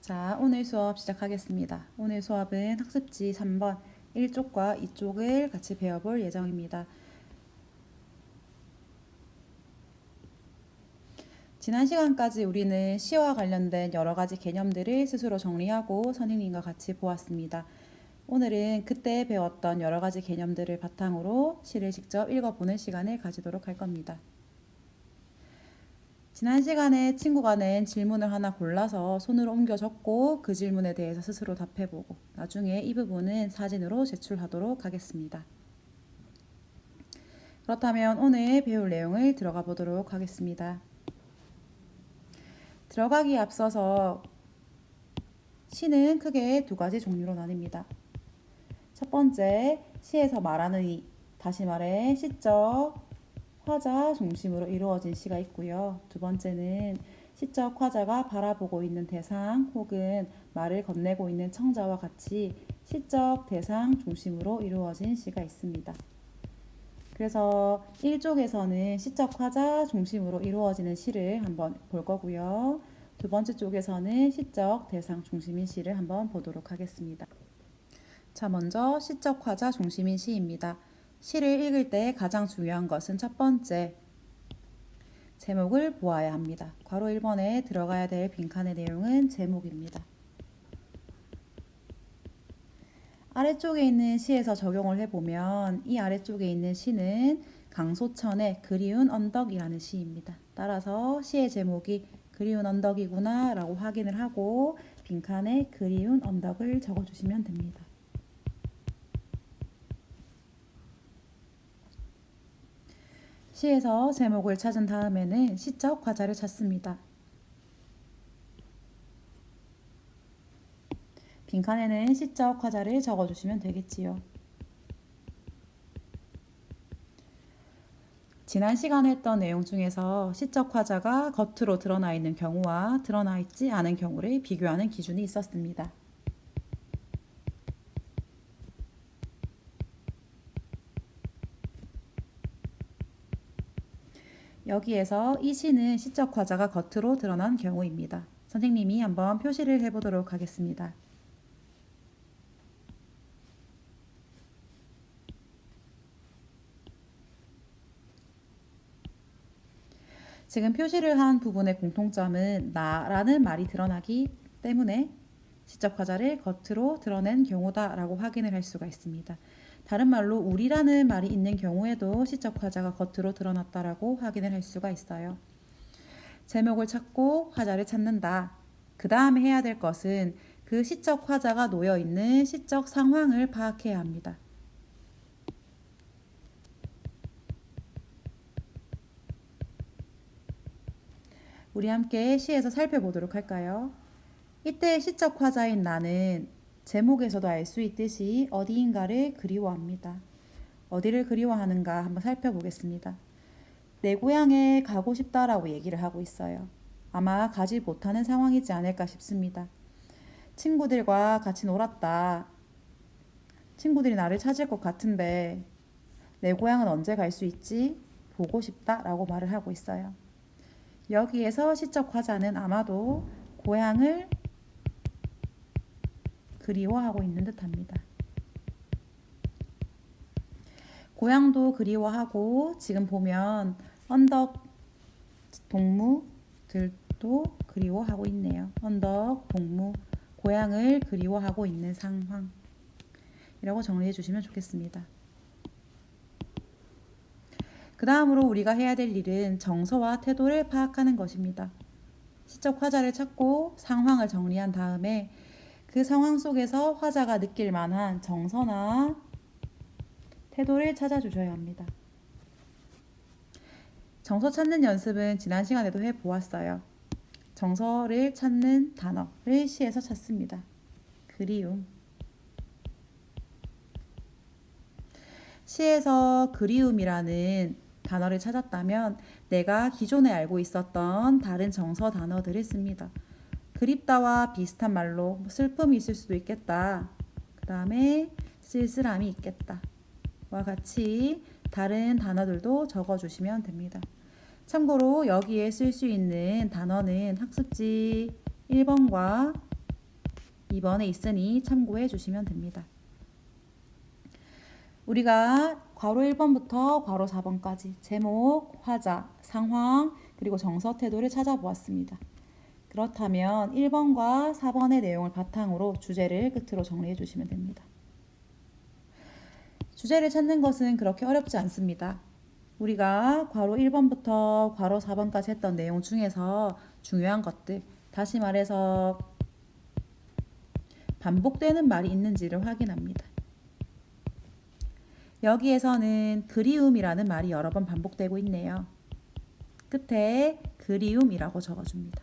자, 오늘 수업 시작하겠습니다. 오늘 수업은 학습지 3번 1쪽과 2쪽을 같이 배워볼 예정입니다. 지난 시간까지 우리는 시와 관련된 여러 가지 개념들을 스스로 정리하고 선생님과 같이 보았습니다. 오늘은 그때 배웠던 여러 가지 개념들을 바탕으로 시를 직접 읽어보는 시간을 가지도록 할 겁니다. 지난 시간에 친구가 낸 질문을 하나 골라서 손으로 옮겨 적고 그 질문에 대해서 스스로 답해보고 나중에 이 부분은 사진으로 제출하도록 하겠습니다. 그렇다면 오늘 배울 내용을 들어가 보도록 하겠습니다. 들어가기에 앞서서 시는 크게 두 가지 종류로 나뉩니다. 첫 번째, 시에서 말하는 이, 다시 말해 시적 화자 중심으로 이루어진 시가 있고요. 두 번째는 시적 화자가 바라보고 있는 대상 혹은 말을 건네고 있는 청자와 같이 시적 대상 중심으로 이루어진 시가 있습니다. 그래서 1쪽에서는 시적 화자 중심으로 이루어지는 시를 한번 볼 거고요. 두 번째 쪽에서는 시적 대상 중심인 시를 한번 보도록 하겠습니다. 자, 먼저 시적 화자 중심인 시입니다. 시를 읽을 때 가장 중요한 것은 첫 번째, 제목을 보아야 합니다. 괄호 1번에 들어가야 될 빈칸의 내용은 제목입니다. 아래쪽에 있는 시에서 적용을 해보면 이 아래쪽에 있는 시는 강소천의 그리운 언덕이라는 시입니다. 따라서 시의 제목이 그리운 언덕이구나 라고 확인을 하고 빈칸에 그리운 언덕을 적어주시면 됩니다. 시에서 제목을 찾은 다음에는 시적 화자를 찾습니다. 빈칸에는 시적 화자를 적어주시면 되겠지요. 지난 시간에 했던 내용 중에서 시적 화자가 겉으로 드러나 있는 경우와 드러나 있지 않은 경우를 비교하는 기준이 있었습니다. 여기에서 이 시는 시적 화자가 겉으로 드러난 경우입니다. 선생님이 한번 표시를 해보도록 하겠습니다. 지금 표시를 한 부분의 공통점은 나라는 말이 드러나기 때문에 시적 화자를 겉으로 드러낸 경우다 라고 확인을 할 수가 있습니다. 다른 말로 우리라는 말이 있는 경우에도 시적 화자가 겉으로 드러났다라고 확인을 할 수가 있어요. 제목을 찾고 화자를 찾는다. 그 다음에 해야 될 것은 그 시적 화자가 놓여 있는 시적 상황을 파악해야 합니다. 우리 함께 시에서 살펴보도록 할까요? 이때 시적 화자인 나는 제목에서도 알 수 있듯이 어디인가를 그리워합니다. 어디를 그리워하는가 한번 살펴보겠습니다. 내 고향에 가고 싶다라고 얘기를 하고 있어요. 아마 가지 못하는 상황이지 않을까 싶습니다. 친구들과 같이 놀았다. 친구들이 나를 찾을 것 같은데 내 고향은 언제 갈 수 있지? 보고 싶다라고 말을 하고 있어요. 여기에서 시적 화자는 아마도 고향을 그리워하고 있는 듯합니다. 고향도 그리워하고 지금 보면 언덕 동무들도 그리워하고 있네요. 언덕 동무 고향을 그리워하고 있는 상황 이라고 정리해 주시면 좋겠습니다. 그 다음으로 우리가 해야 될 일은 정서와 태도를 파악하는 것입니다. 시적 화자를 찾고 상황을 정리한 다음에 그 상황 속에서 화자가 느낄 만한 정서나 태도를 찾아주셔야 합니다. 정서 찾는 연습은 지난 시간에도 해보았어요. 정서를 찾는 단어를 시에서 찾습니다. 그리움. 시에서 그리움이라는 단어를 찾았다면 내가 기존에 알고 있었던 다른 정서 단어들을 씁니다. 그립다와 비슷한 말로 슬픔이 있을 수도 있겠다. 그 다음에 쓸쓸함이 있겠다. 와 같이 다른 단어들도 적어주시면 됩니다. 참고로 여기에 쓸 수 있는 단어는 학습지 1번과 2번에 있으니 참고해 주시면 됩니다. 우리가 괄호 1번부터 괄호 4번까지 제목, 화자, 상황, 그리고 정서 태도를 찾아보았습니다. 그렇다면 1번과 4번의 내용을 바탕으로 주제를 끝으로 정리해 주시면 됩니다. 주제를 찾는 것은 그렇게 어렵지 않습니다. 우리가 괄호 1번부터 괄호 4번까지 했던 내용 중에서 중요한 것들, 다시 말해서 반복되는 말이 있는지를 확인합니다. 여기에서는 그리움이라는 말이 여러 번 반복되고 있네요. 끝에 그리움이라고 적어줍니다.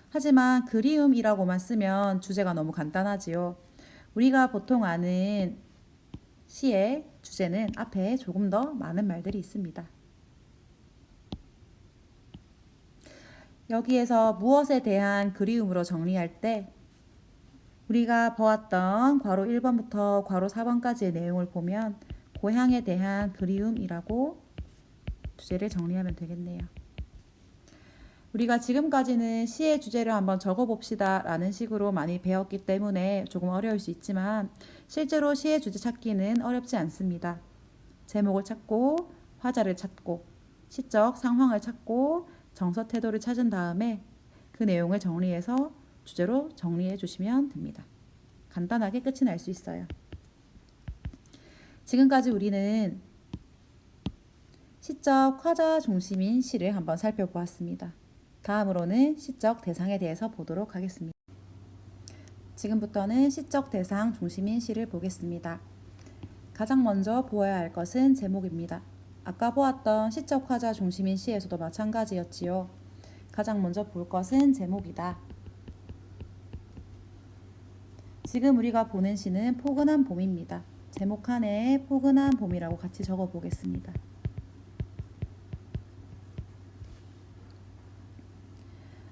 하지만 그리움이라고만 쓰면 주제가 너무 간단하지요. 우리가 보통 아는 시의 주제는 앞에 조금 더 많은 말들이 있습니다. 여기에서 무엇에 대한 그리움으로 정리할 때 우리가 보았던 괄호 1번부터 괄호 4번까지의 내용을 보면 고향에 대한 그리움이라고 주제를 정리하면 되겠네요. 우리가 지금까지는 시의 주제를 한번 적어봅시다 라는 식으로 많이 배웠기 때문에 조금 어려울 수 있지만 실제로 시의 주제 찾기는 어렵지 않습니다. 제목을 찾고 화자를 찾고 시적 상황을 찾고 정서 태도를 찾은 다음에 그 내용을 정리해서 주제로 정리해 주시면 됩니다. 간단하게 끝이 날 수 있어요. 지금까지 우리는 시적 화자 중심인 시를 한번 살펴보았습니다. 다음으로는 시적 대상에 대해서 보도록 하겠습니다. 지금부터는 시적 대상 중심인 시를 보겠습니다. 가장 먼저 보아야 할 것은 제목입니다. 아까 보았던 시적 화자 중심인 시에서도 마찬가지였지요. 가장 먼저 볼 것은 제목이다. 지금 우리가 보는 시는 포근한 봄입니다. 제목 칸에 포근한 봄이라고 같이 적어 보겠습니다.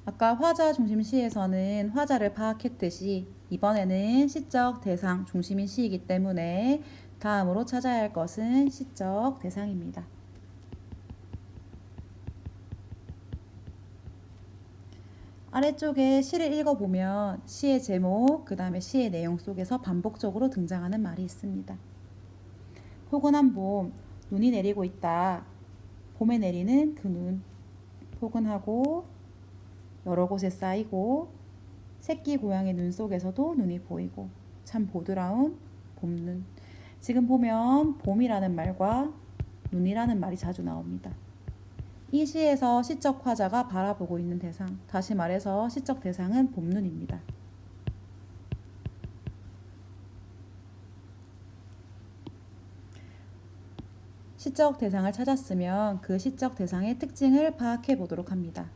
아까 화자 중심 시에서는 화자를 파악했듯이 이번에는 시적 대상 중심인 시이기 때문에 다음으로 찾아야 할 것은 시적 대상입니다. 아래쪽에 시를 읽어보면 시의 제목, 그 다음에 시의 내용 속에서 반복적으로 등장하는 말이 있습니다. 포근한 봄, 눈이 내리고 있다. 봄에 내리는 그 눈, 포근하고 여러 곳에 쌓이고 새끼 고양이 눈 속에서도 눈이 보이고 참 보드라운 봄눈. 지금 보면 봄이라는 말과 눈이라는 말이 자주 나옵니다. 이 시에서 시적 화자가 바라보고 있는 대상, 다시 말해서 시적 대상은 봄눈입니다. 시적 대상을 찾았으면 그 시적 대상의 특징을 파악해 보도록 합니다.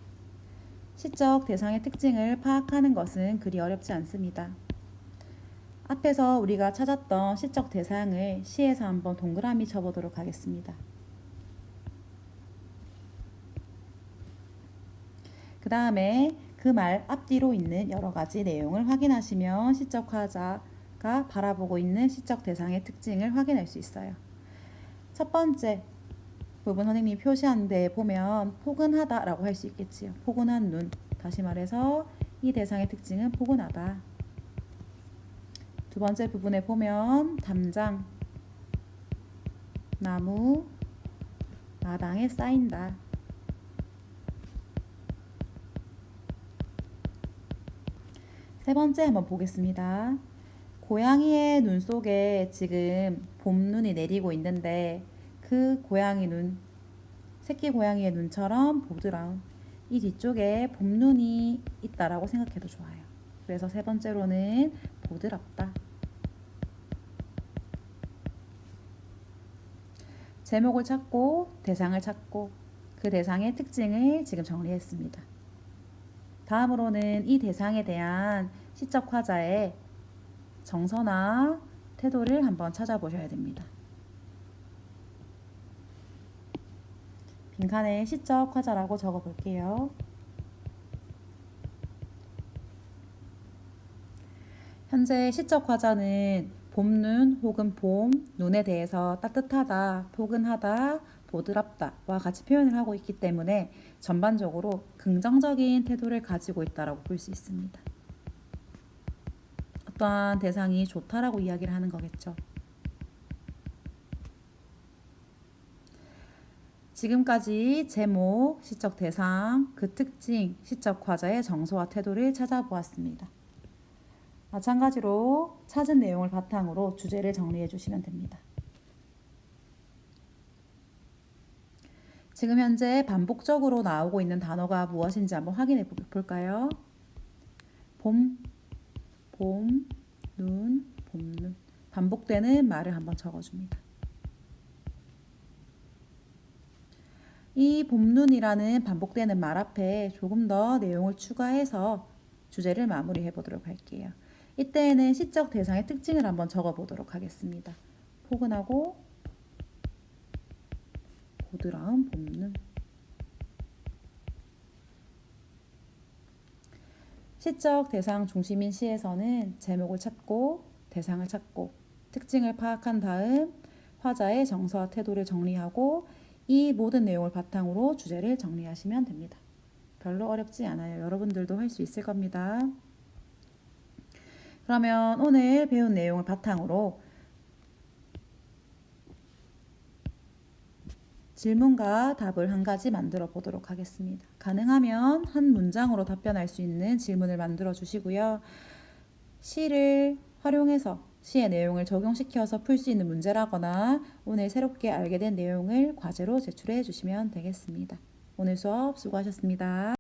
시적 대상의 특징을 파악하는 것은 그리 어렵지 않습니다. 앞에서 우리가 찾았던 시적 대상을 시에서 한번 동그라미 쳐보도록 하겠습니다. 그 다음에 그 말 앞뒤로 있는 여러 가지 내용을 확인하시면 시적 화자가 바라보고 있는 시적 대상의 특징을 확인할 수 있어요. 첫 번째 부분 선생님이 표시한 데에 보면 포근하다 라고 할 수 있겠지요. 포근한 눈. 다시 말해서 이 대상의 특징은 포근하다. 두 번째 부분에 보면 담장, 나무, 마당에 쌓인다. 세 번째 한번 보겠습니다. 고양이의 눈 속에 지금 봄눈이 내리고 있는데 그 고양이 눈, 새끼 고양이의 눈처럼 보드라운 이 뒤쪽에 봄눈이 있다라고 생각해도 좋아요. 그래서 세 번째로는 보드랍다. 제목을 찾고 대상을 찾고 그 대상의 특징을 지금 정리했습니다. 다음으로는 이 대상에 대한 시적 화자의 정서나 태도를 한번 찾아보셔야 됩니다. 빈칸에 시적 화자라고 적어 볼게요. 현재 시적 화자는 봄눈 혹은 봄, 눈에 대해서 따뜻하다, 포근하다, 보드랍다와 같이 표현을 하고 있기 때문에 전반적으로 긍정적인 태도를 가지고 있다고 볼 수 있습니다. 어떠한 대상이 좋다라고 이야기를 하는 거겠죠. 지금까지 제목, 시적 대상, 그 특징, 시적 과자의 정서와 태도를 찾아보았습니다. 마찬가지로 찾은 내용을 바탕으로 주제를 정리해 주시면 됩니다. 지금 현재 반복적으로 나오고 있는 단어가 무엇인지 한번 확인해 볼까요? 봄, 눈, 봄눈. 반복되는 말을 한번 적어줍니다. 이 봄눈이라는 반복되는 말 앞에 조금 더 내용을 추가해서 주제를 마무리해 보도록 할게요. 이때에는 시적 대상의 특징을 한번 적어 보도록 하겠습니다. 포근하고 보드라운 봄눈. 시적 대상 중심인 시에서는 제목을 찾고 대상을 찾고 특징을 파악한 다음 화자의 정서와 태도를 정리하고 이 모든 내용을 바탕으로 주제를 정리하시면 됩니다. 별로 어렵지 않아요. 여러분들도 할 수 있을 겁니다. 그러면 오늘 배운 내용을 바탕으로 질문과 답을 한 가지 만들어 보도록 하겠습니다. 가능하면 한 문장으로 답변할 수 있는 질문을 만들어 주시고요. 시를 활용해서 시의 내용을 적용시켜서 풀 수 있는 문제라거나 오늘 새롭게 알게 된 내용을 과제로 제출해 주시면 되겠습니다. 오늘 수업 수고하셨습니다.